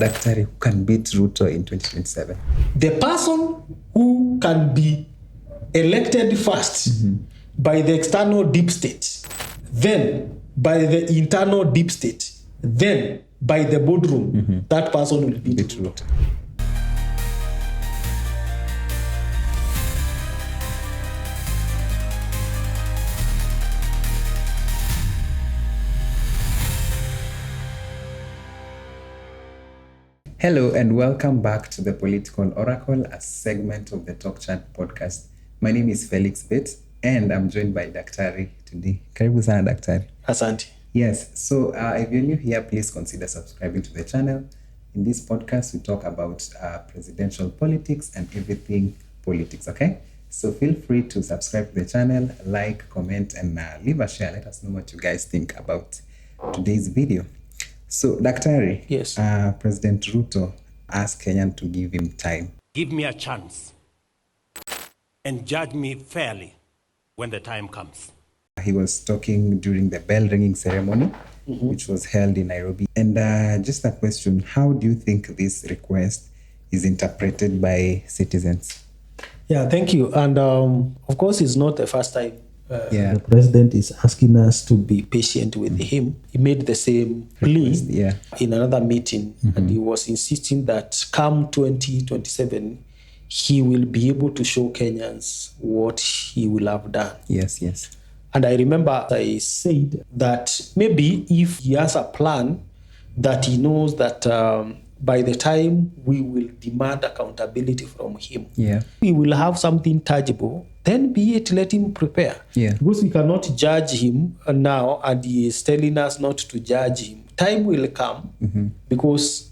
Daktari, who can beat Ruto in 2027? The person who can be elected first by the external deep state, then by the internal deep state, then by the boardroom, that person will beat Ruto. Hello and welcome back to the Political Oracle, a segment of the Talk Chat podcast. My name is Felix Bates and I'm joined by Daktari today. Karibu sana Daktari. Asante. Yes, so if you're new here, please consider subscribing to the channel. In this podcast, we talk about presidential politics and everything politics, okay? So feel free to subscribe to the channel, like, comment, and leave a share. Let us know what you guys think about today's video. So, Daktari, Yes. President Ruto asked Kenyan to give him time. Give me a chance and judge me fairly when the time comes. He was talking during the bell ringing ceremony, which was held in Nairobi. And just a question, how do you think this request is interpreted by citizens? Yeah, thank you. And of course, it's not the first time The president is asking us to be patient with him. He made the same plea in another meeting, and he was insisting that come 2027, he will be able to show Kenyans what he will have done. Yes. And I remember I said that maybe if he has a plan that he knows that by the time we will demand accountability from him, we will have something tangible, then be it, let him prepare. Because we cannot judge him now, and he is telling us not to judge him. Time will come, because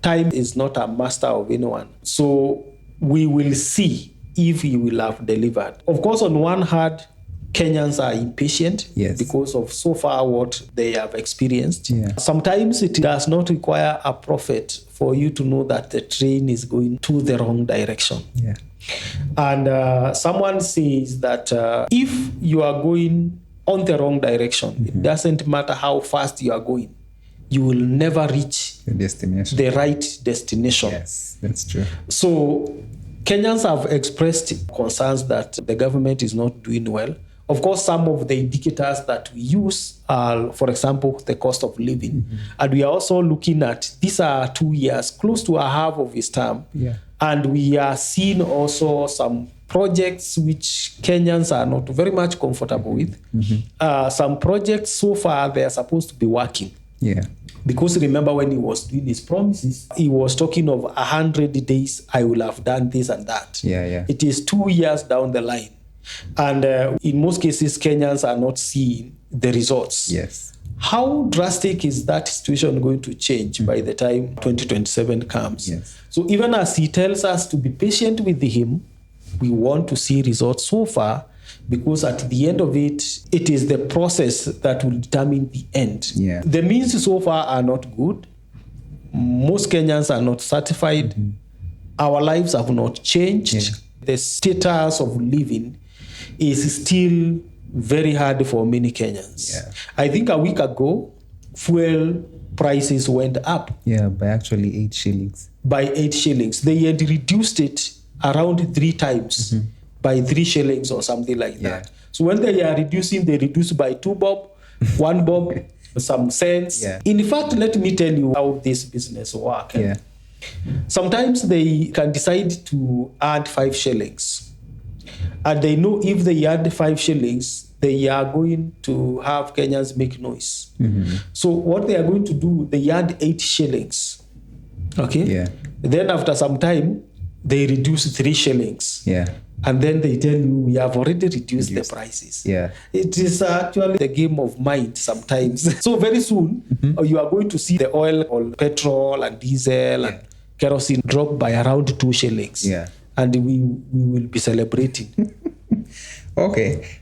time is not a master of anyone. So we will see if he will have delivered. Of course, on one hand, Kenyans are impatient because of so far what they have experienced. Sometimes it does not require a prophet for you to know that the train is going to the wrong direction. And someone says that if you are going on the wrong direction, it doesn't matter how fast you are going, you will never reach the right destination. Yes, that's true. So Kenyans have expressed concerns that the government is not doing well. Of course, some of the indicators that we use are, for example, the cost of living. And we are also looking at, these are 2 years, close to a half of his term. And we are seeing also some projects which Kenyans are not very much comfortable with. Some projects so far, they are supposed to be working. Because remember when he was doing his promises, he was talking of 100 days, I will have done this and that. It is 2 years down the line. And in most cases, Kenyans are not seeing the results. How drastic is that situation going to change by the time 2027 comes? So even as he tells us to be patient with him, we want to see results so far, because at the end of it, it is the process that will determine the end. The means so far are not good. Most Kenyans are not satisfied. Our lives have not changed. The status of living is still very hard for many Kenyans. I think a week ago, fuel prices went up. By actually 8 shillings. By 8 shillings. They had reduced it around 3 times by 3 shillings or something like that. So when they are reducing, they reduce by 2 bob, 1 bob, some cents. In fact, let me tell you how this business works. Sometimes they can decide to add 5 shillings. And they know if they add 5 shillings, they are going to have Kenyans make noise. So what they are going to do, they add 8 shillings. Then after some time, they reduce 3 shillings. And then they tell you, we have already reduced the prices. It is actually the game of mind sometimes. So very soon, you are going to see the oil or petrol and diesel and kerosene drop by around 2 shillings. And we will be celebrating.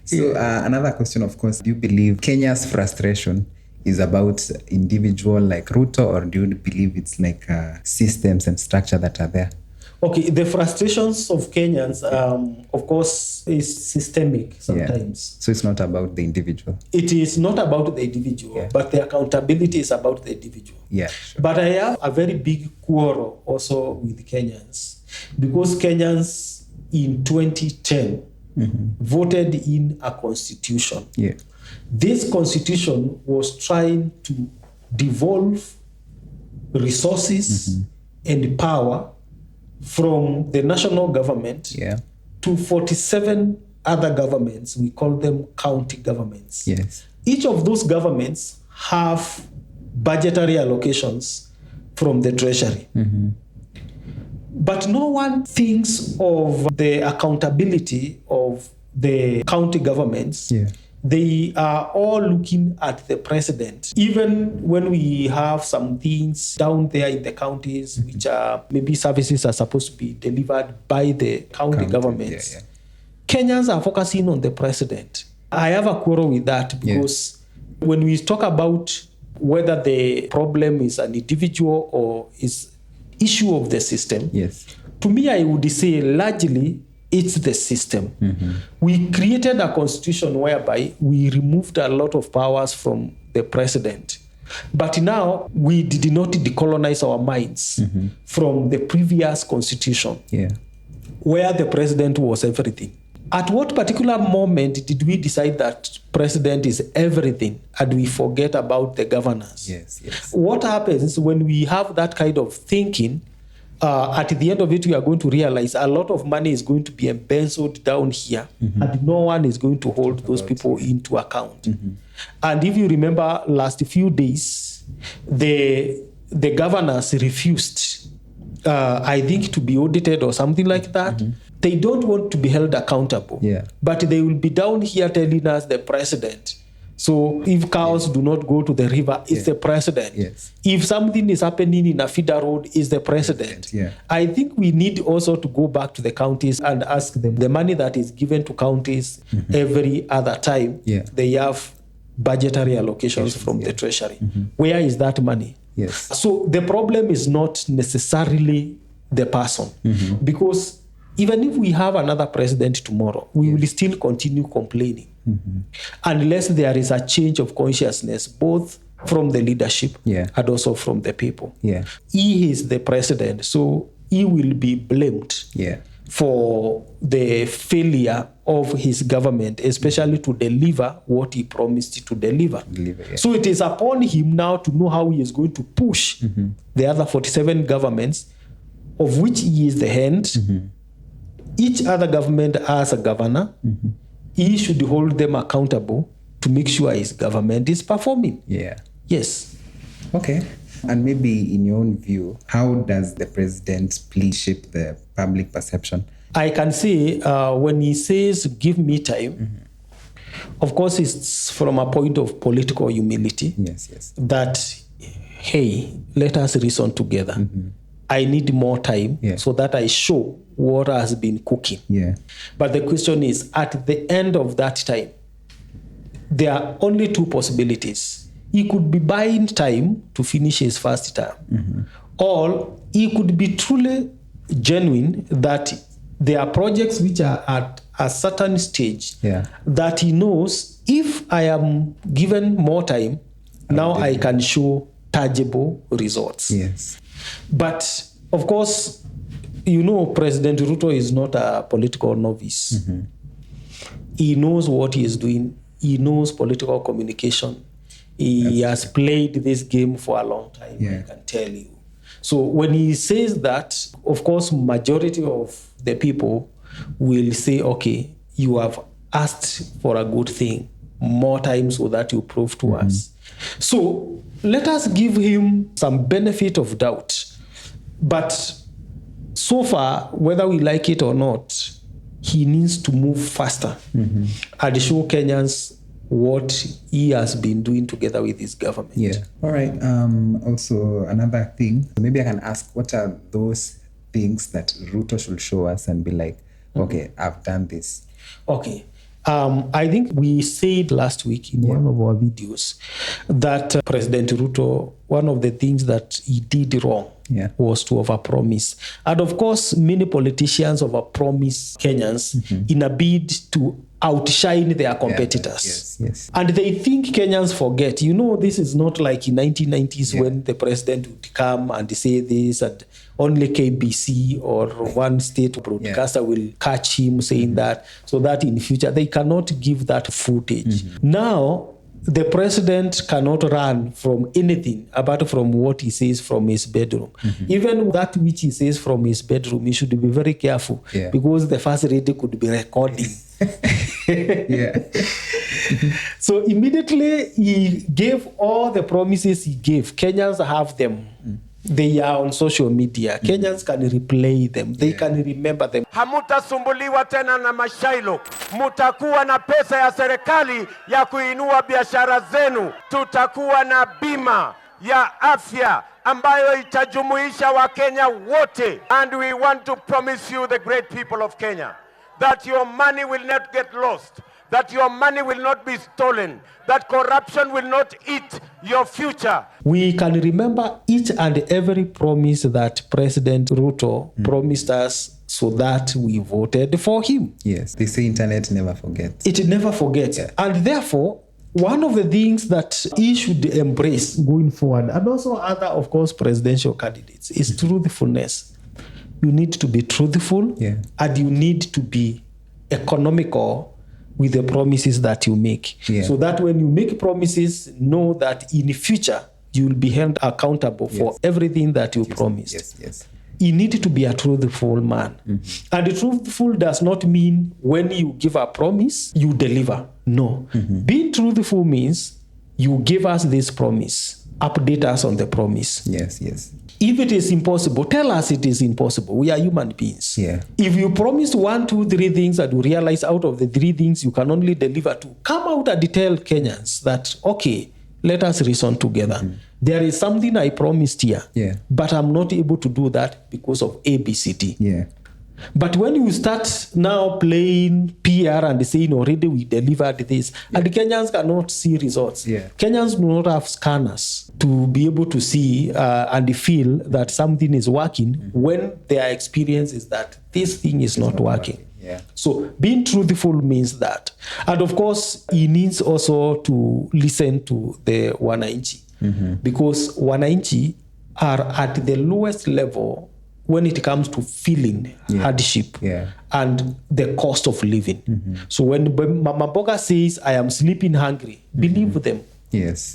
So another question, of course, do you believe Kenya's frustration is about individual like Ruto, or do you believe it's like systems and structure that are there? Okay, the frustrations of Kenyans, of course, is systemic sometimes. Yeah. So it's not about the individual. It is not about the individual, but the accountability is about the individual. Yeah, sure. But I have a very big quarrel also with Kenyans, because Kenyans in 2010 voted in a constitution. Yeah. This constitution was trying to devolve resources and power from the national government to 47 other governments. We call them county governments. Yes. Each of those governments have budgetary allocations from the treasury. But no one thinks of the accountability of the county governments. Yeah. They are all looking at the president. Even when we have some things down there in the counties, which are maybe services are supposed to be delivered by the county governments, Kenyans are focusing on the president. I have a quarrel with that, because when we talk about whether the problem is an individual or is issue of the system, to me, I would say largely it's the system. We created a constitution whereby we removed a lot of powers from the president. But now we did not decolonize our minds from the previous constitution, where the president was everything. At what particular moment did we decide that president is everything and we forget about the governors? What happens when we have that kind of thinking? At the end of it, we are going to realize a lot of money is going to be embezzled down here, and no one is going to hold those people into account. And if you remember, last few days, the governors refused, I think, to be audited or something like that. They don't want to be held accountable, but they will be down here telling us the president. So if cows do not go to the river, it's the president. If something is happening in a feeder road, it's the president. I think we need also to go back to the counties and ask them, the money that is given to counties every other time, they have budgetary allocations from the treasury. Where is that money? So the problem is not necessarily the person, because even if we have another president tomorrow, we will still continue complaining unless there is a change of consciousness, both from the leadership and also from the people. He is the president, so he will be blamed for the failure of his government, especially to deliver what he promised to deliver. So it is upon him now to know how he is going to push the other 47 governments, of which he is the hand. Each other government has a governor. He should hold them accountable to make sure his government is performing. Yes. Okay. And maybe in your own view, how does the president's plea shape the public perception? I can say when he says, give me time, of course, it's from a point of political humility. That, hey, let us reason together. I need more time so that I show what has been cooking. But the question is, at the end of that time, there are only two possibilities. He could be buying time to finish his first term, or he could be truly genuine that there are projects which are at a certain stage that he knows, if I am given more time, now I can show tangible results. But of course, you know, President Ruto is not a political novice. He knows what he is doing. He knows political communication. He has played this game for a long time, I can tell you. So when he says that, of course, majority of the people will say, okay, you have asked for a good thing, more time so that you prove to us. So let us give him some benefit of doubt. But so far, whether we like it or not, he needs to move faster and show Kenyans what he has been doing together with his government. All right. Also, another thing, maybe I can ask, what are those things that Ruto should show us and be like, okay, I've done this? Okay. I think we said last week in one of our videos that President Ruto, one of the things that he did wrong was to overpromise. And of course, many politicians overpromise Kenyans in a bid to outshine their competitors. Yes. And they think Kenyans forget. This is not like in 1990s when the president would come and say this and only KBC or one state broadcaster will catch him saying that, so that in future they cannot give that footage. Now, the president cannot run from anything apart from what he says from his bedroom. Even that which he says from his bedroom, he should be very careful because the first lady could be recording. So immediately he gave all the promises he gave. Kenyans have them. They are on social media. Kenyans can replay them. They can remember them. Hamutasumbuliwa tena na mashailo. Mutakuwa na pesa ya serikali ya kuinua biashara zenu. Tutakuwa na bima ya afya ambayo itajumuisha Wakenya wote. And we want to promise you, the great people of Kenya, that your money will not get lost, that your money will not be stolen, that corruption will not eat your future. We can remember each and every promise that President Ruto promised us so that we voted for him. Yes, they say internet never forgets. It never forgets. And therefore, one of the things that he should embrace going forward, and also other, of course, presidential candidates, is truthfulness. You need to be truthful and you need to be economical with the promises that you make. So that when you make promises, know that in the future, you will be held accountable for everything that you promised. You need to be a truthful man. And truthful does not mean when you give a promise, you deliver. No. Being truthful means you give us this promise, update us on the promise. If it is impossible, tell us it is impossible. We are human beings. If you promised 1, 2, 3 things and you realize out of the 3 things you can only deliver 2, come out and tell Kenyans that, okay, let us reason together. There is something I promised here, but I'm not able to do that because of ABCD. But when you start now playing PR and saying already we delivered this, and the Kenyans cannot see results. Kenyans do not have scanners to be able to see and feel that something is working when their experience is that this thing is not working. So being truthful means that. And of course, he needs also to listen to the wananchi because wananchi are at the lowest level when it comes to feeling hardship and the cost of living. So when Mama Boga says, I am sleeping hungry, believe them.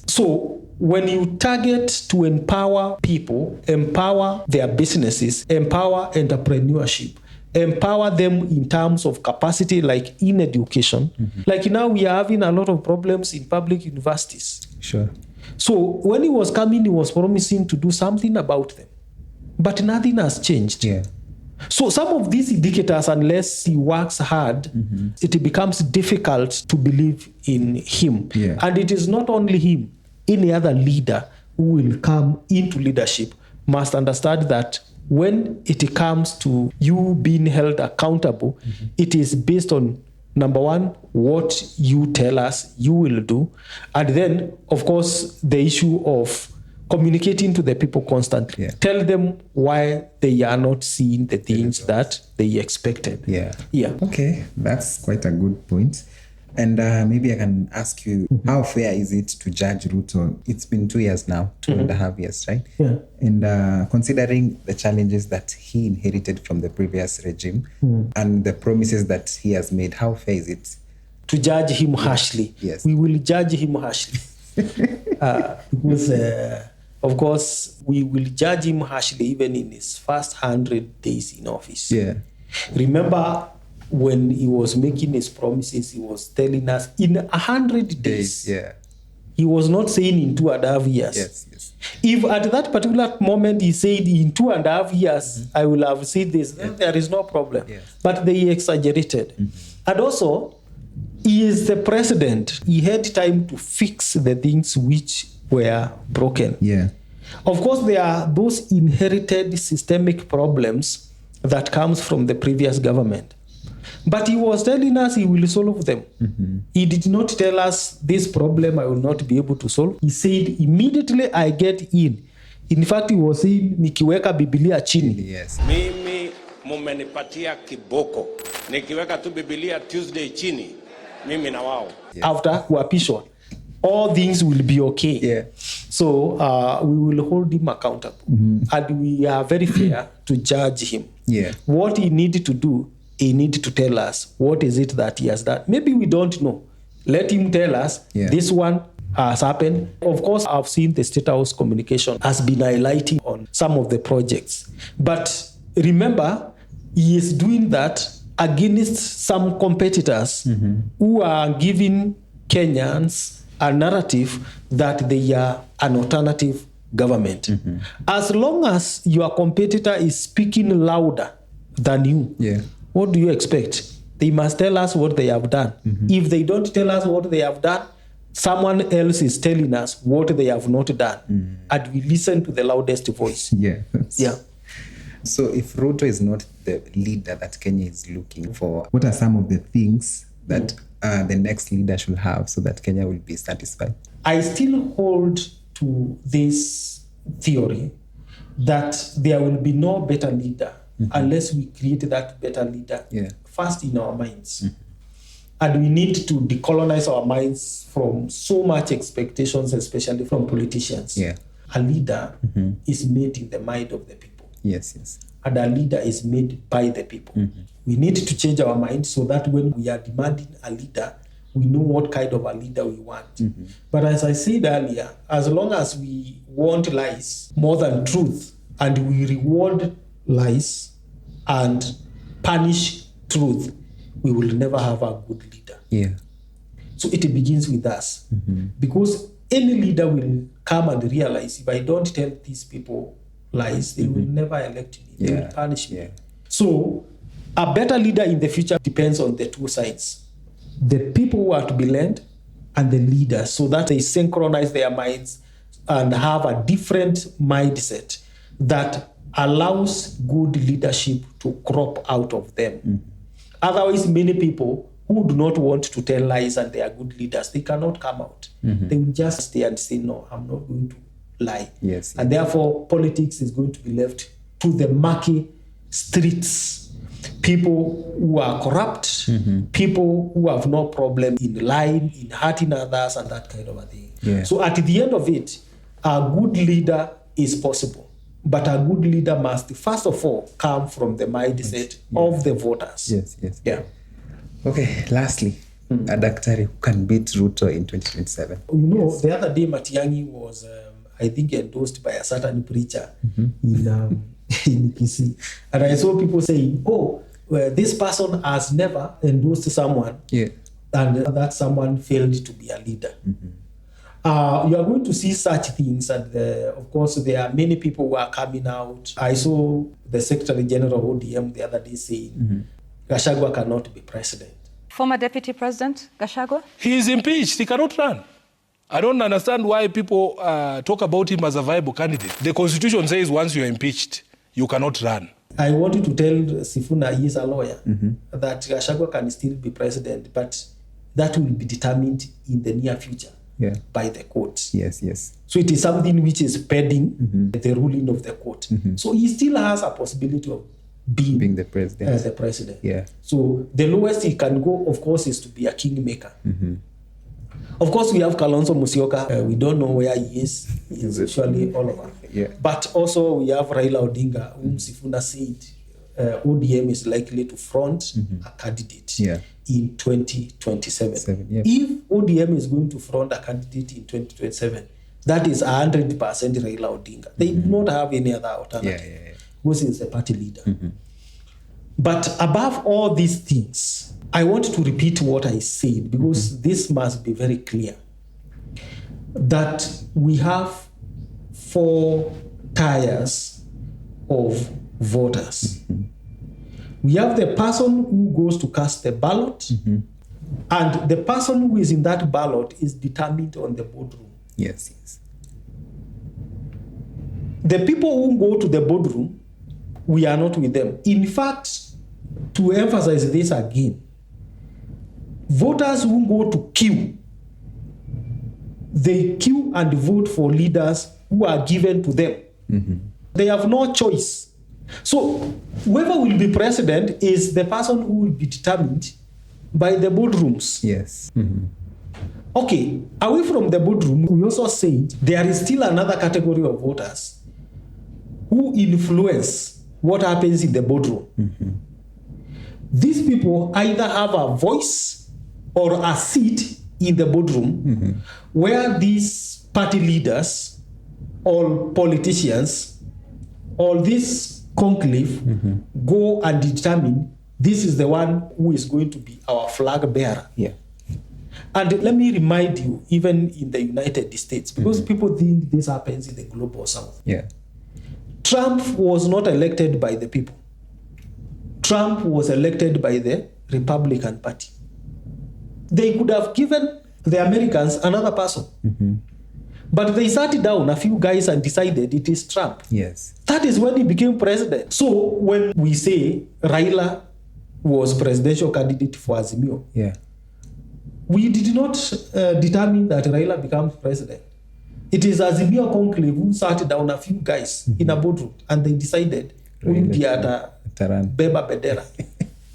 So when you target to empower people, empower their businesses, empower entrepreneurship, empower them in terms of capacity, like in education. Like now we are having a lot of problems in public universities. So when he was coming, he was promising to do something about them. But nothing has changed. So some of these indicators, unless he works hard, it becomes difficult to believe in him. And it is not only him. Any other leader who will come into leadership must understand that when it comes to you being held accountable, it is based on, number one, what you tell us you will do. And then, of course, the issue of communicating to the people constantly. Tell them why they are not seeing the things that they expected. Okay, that's quite a good point. And maybe I can ask you, how fair is it to judge Ruto? It's been 2 years now, 2.5 years, right? And considering the challenges that he inherited from the previous regime and the promises that he has made, how fair is it? To judge him harshly. We will judge him harshly. Because, of course, we will judge him harshly even in his first 100 days in office. Remember, when he was making his promises, he was telling us in 100 days. He was not saying in 2.5 years. If at that particular moment he said in 2.5 years, I will have said this, then there is no problem. But they exaggerated. And also, he is the president. He had time to fix the things which were broken. Of course, there are those inherited systemic problems that comes from the previous government. But he was telling us he will solve them. He did not tell us this problem I will not be able to solve. He said, immediately I get in, In fact, he was saying, nikiweka Biblia chini. Yes. Mimi mumenipatia kiboko. Nikiweka tu Biblia Tuesday chini, mimi na wao. After kuapishwa, all things will be okay. Yeah. So we will hold him accountable. And we are very fair to judge him. Yeah. What he needed to do, he needed to tell us what is it that he has done. Maybe we don't know. Let him tell us, this one has happened. Of course, I've seen the State House communication has been highlighting on some of the projects. But remember, he is doing that against some competitors who are giving Kenyans a narrative that they are an alternative government. As long as your competitor is speaking louder than you, what do you expect? They must tell us what they have done. If they don't tell us what they have done, someone else is telling us what they have not done. And we listen to the loudest voice. Yeah. So if Ruto is not the leader that Kenya is looking for, what are some of the things that the next leader should have so that Kenya will be satisfied? I still hold to this theory that there will be no better leader unless we create that better leader first in our minds. And we need to decolonize our minds from so much expectations, especially from politicians. A leader is made in the mind of the people. Yes. And a leader is made by the people. We need to change our minds so that when we are demanding a leader, we know what kind of a leader we want. But as I said earlier, as long as we want lies more than truth, and we reward lies and punish truth, we will never have a good leader. So it begins with us. Because any leader will come and realize, if I don't tell these people lies, they will never elect me. They will punish me. So a better leader in the future depends on the two sides. The people who are to be led and the leaders, so that they synchronize their minds and have a different mindset that allows good leadership to crop out of them. Otherwise, many people who do not want to tell lies and they are good leaders, they cannot come out. They will just stay and say, no, I'm not going to lie. And therefore, politics is going to be left to the murky streets. People who are corrupt, people who have no problem in lying, in hurting others, and that kind of a thing. So at the end of it, a good leader is possible. But a good leader must, first of all, come from the mindset of the voters. Okay, lastly, a daktari who can beat Ruto in 2027. You know, the other day, Matiang'i was, I think, endorsed by a certain preacher in Kisii. And I saw people saying, this person has never endorsed someone, and that someone failed to be a leader. You are going to see such things, and of course, there are many people who are coming out. I saw the Secretary General of ODM the other day saying, Gachagua cannot be president. Former Deputy President Gachagua? He is impeached. He cannot run. I don't understand why people talk about him as a viable candidate. The Constitution says once you are impeached, you cannot run. I wanted to tell Sifuna, he is a lawyer, that Gachagua can still be president, but that will be determined in the near future by the court. So it is something which is pending the ruling of the court. So he still has a possibility of being the president. So the lowest he can go, of course, is to be a kingmaker. Of course, we have Kalonzo Musyoka. We don't know where he is. He is actually all over. But also we have Raila Odinga, whom Sifuna said ODM is likely to front a candidate in 2027. If ODM is going to front a candidate in 2027, that is 100% Raila Odinga. They do not have any other alternative. Because he is a party leader. But above all these things, I want to repeat what I said, because this must be very clear, that we have 4 tiers of voters. We have the person who goes to cast the ballot, and the person who is in that ballot is determined on the boardroom. The people who go to the boardroom, we are not with them. In fact, to emphasize this again, voters who go to queue, they queue and vote for leaders who are given to them. They have no choice. So whoever will be president is the person who will be determined by the boardrooms. Yes. Okay, away from the boardroom, we also said there is still another category of voters who influence what happens in the boardroom. These people either have a voice or a seat in the boardroom where these party leaders or politicians or this conclave go and determine this is the one who is going to be our flag bearer. Yeah. And let me remind you, even in the United States, because people think this happens in the global south. Yeah. Trump was not elected by the people. Trump was elected by the Republican Party. They could have given the Americans another person. But they sat down, a few guys, and decided it is Trump. Yes. That is when he became president. So when we say Raila was presidential candidate for Azimio, Yeah. we did not determine that Raila becomes president. It is Azimio conclave who sat down, a few guys in a boardroom, and they decided Taran. Beba Bedera.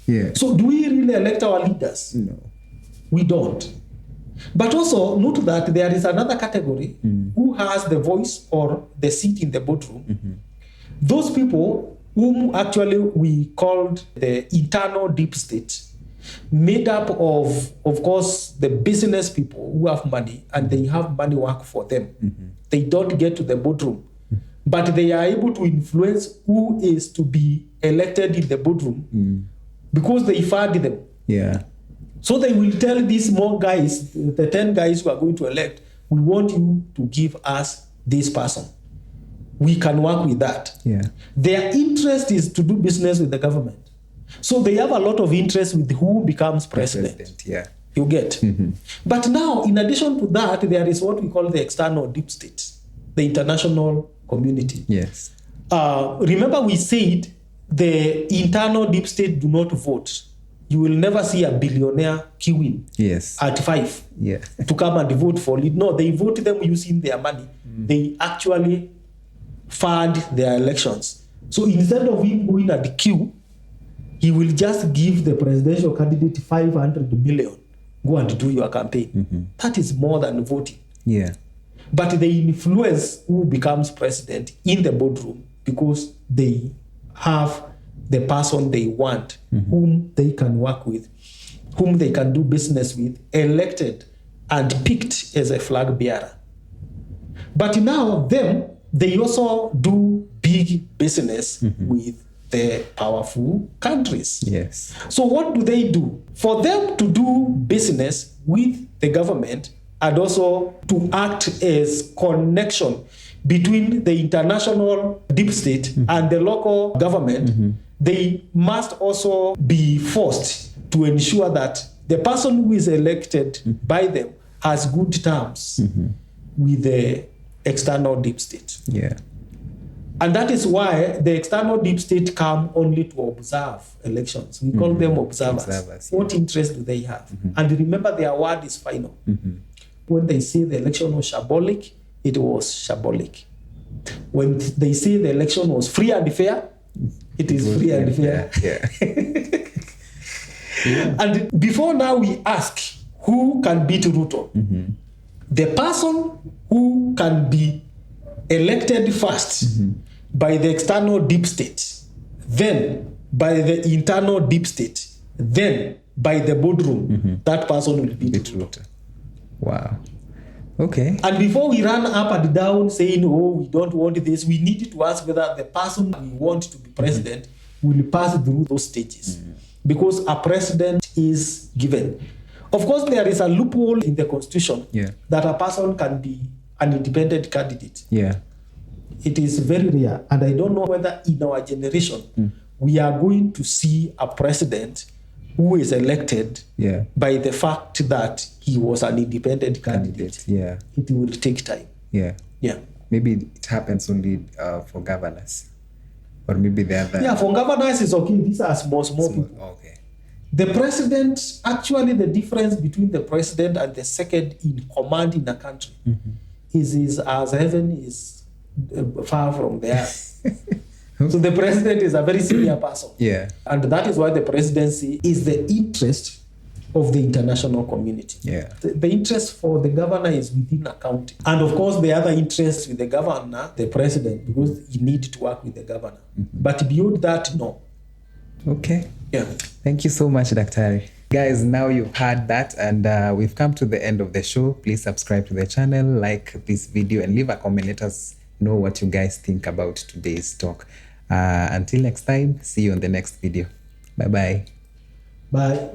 Yeah. So do we really elect our leaders? No. We don't. But also note that there is another category who has the voice or the seat in the boardroom. Those people whom actually we called the internal deep state, made up of course, the business people who have money and they have money work for them. They don't get to the boardroom, but they are able to influence who is to be elected in the boardroom because they fund them. Yeah. So they will tell these more guys, the 10 guys who are going to elect, we want you to give us this person. We can work with that. Yeah. Their interest is to do business with the government. So they have a lot of interest with who becomes president. Yeah. You get. But now, in addition to that, there is what we call the external deep state, the international community. Yes. Remember we said the internal deep state do not vote. You will never see a billionaire queuing at 5 to come and vote for it. No, they vote them using their money. They actually fund their elections. So instead of him going at the queue, he will just give the presidential candidate 500 million. Go and do your campaign. That is more than voting. Yeah. But they influence who becomes president in the boardroom because they have the person they want, whom they can work with, whom they can do business with, elected and picked as a flag bearer. But now they also do big business with the powerful countries. Yes. So what do? For them to do business with the government and also to act as connection between the international deep state and the local government, they must also be forced to ensure that the person who is elected by them has good terms with the external deep state. Yeah. And that is why the external deep state come only to observe elections. We call them observers. What interest do they have? And remember, their word is final. When they say the election was shambolic, it was shambolic. When they say the election was free and fair, it is free and fair. Yeah. And before now, we ask who can beat Ruto. The person who can be elected first by the external deep state, then by the internal deep state, then by the boardroom, that person will beat Ruto. Wow. Okay. And before we run up and down saying, oh, we don't want this, we need to ask whether the person we want to be president will pass through those stages. Because a president is given. Of course, there is a loophole in the constitution that a person can be an independent candidate. Yeah. It is very rare. And I don't know whether in our generation we are going to see a president who is elected by the fact that he was an independent candidate. Yeah. It will take time. Yeah. Yeah. Maybe it happens only for governors. Or maybe the other. Yeah, for governors is okay. These are small people. Okay. The president, actually the difference between the president and the second in command in a country is as heaven is far from the earth. So the president is a very senior person. Yeah. And that is why the presidency is the interest of the international community. Yeah. The interest for the governor is within a county. And of course, the other interest with the governor, the president, because you need to work with the governor. But beyond that, no. Okay. Yeah. Thank you so much, Daktari. Guys, now you've heard that, and we've come to the end of the show. Please subscribe to the channel, like this video, and leave a comment. Let us know what you guys think about today's talk. Until next time, see you on the next video. Bye-bye. Bye.